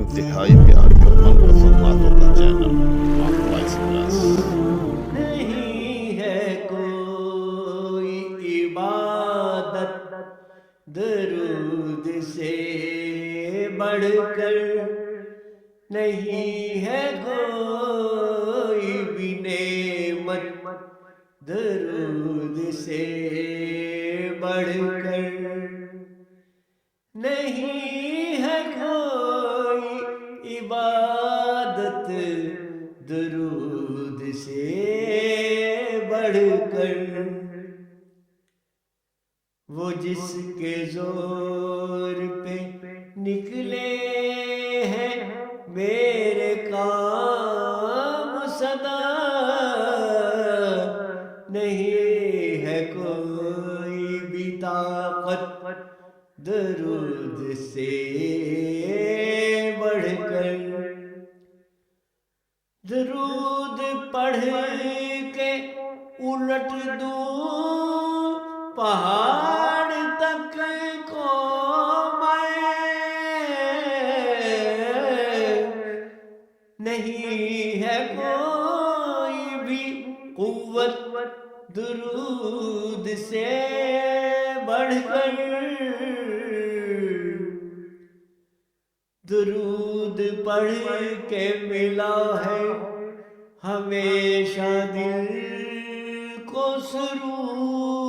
इंतहाई प्यार का मनपसंद बातों का चैनल आपका एक्सप्रेस। नहीं है कोई इबादत दरूद से बढ़कर, नहीं है कोई भी नेमत दरूद से बढ़कर, नहीं है कोई इबादत दरूद से बढ़कर। वो जिसके जोर पे निकले हैं मेरे काम सदा, नहीं है कोई भी ताकत दरूद से बढ़कर। दरूद पढ़ के उलट दूं पहाड़ तक को मैं, नहीं है कोई भी कुव्वत दरूद से बढ़कर। दरूद पढ़ के मिला है हमेशा दिल को सुरूर,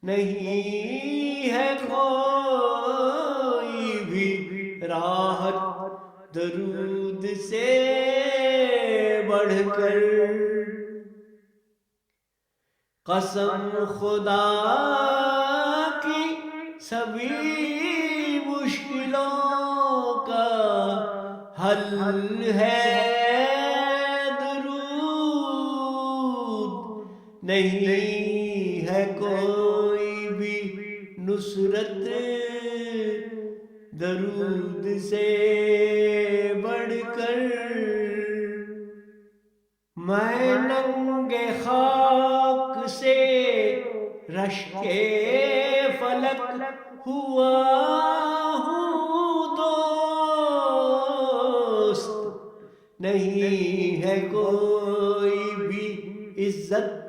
नहीं है कोई भी राहत दरूद से बढ़कर। कसम खुदा की सभी मुश्किलों का हल है दरूद, नहीं है कोई भी नुसरत दरूद से बढ़कर। मैं नंगे खाक से रश्के फलक हुआ हूँ दोस्त, नहीं है कोई भी इज्जत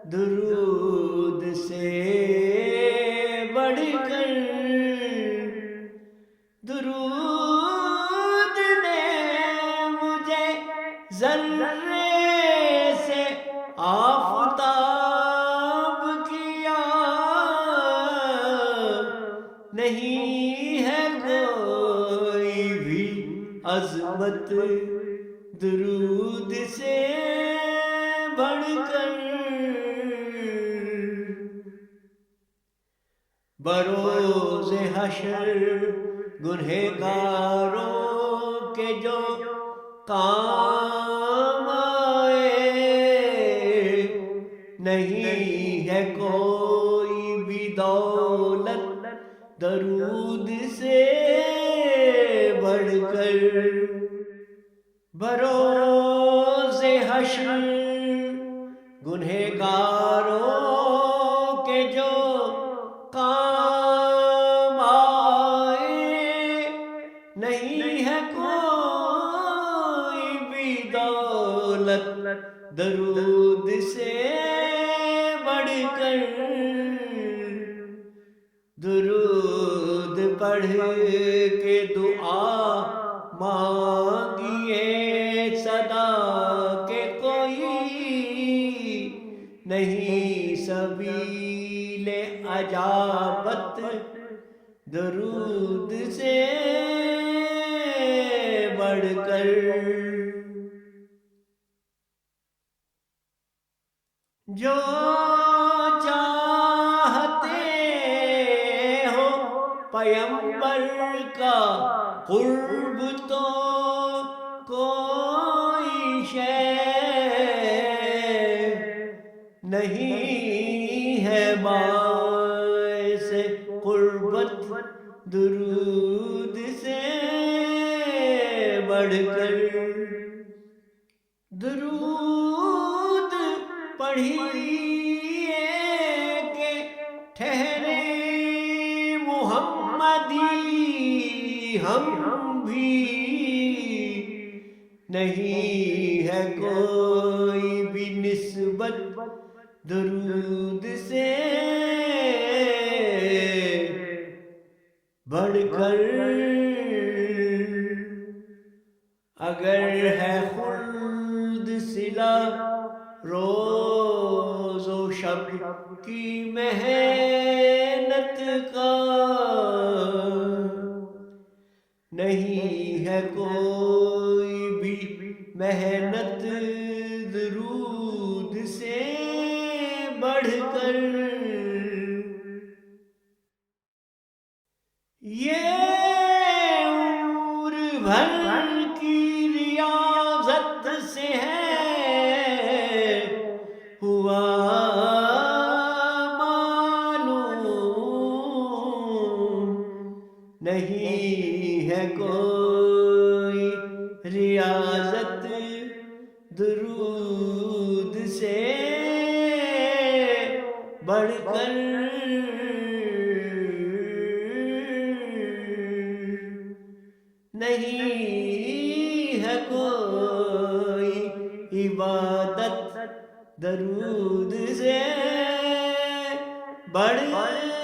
दरूद से बढ़कर। दरूद ने मुझे ज़र्रे से आफ़ताब किया, नहीं है कोई भी अज़मत दरूद से बढ़कर। बरोज़े हशर गुनहगारों के जो काम आए, नहीं है कोई भी दौलत दरूद से बढ़कर। बरोज़े हश्र गुनहगारों के जो काम आए, नहीं है कोई भी दौलत दरूद से बढ़कर। दरूद पढ़ के दुआ मांगिए सदा के कोई, नहीं सबीले अजाबत दरूद से बढ़कर। जो चाहते हो पैगंबर का कुर्ब तो कोई शय नहीं है बाइसे कुर्बत दरूद से बढ़कर। दरूद पढ़िए के ठहरे मुहम्मदी, हम भी, नहीं है कोई भी निस्बत दरूद से बढ़कर। अगर है खुल्द सिला रोज़ो शब की मेहनत का, नहीं है कोई भी मेहनत दरूद से बढ़कर। ये उम्र भर की रियाज़त से है हुआ मालूम, नहीं है कोई रियाज़त दरूद से बढ़कर। नहीं है कोई इबादत दरूद से बढ़कर।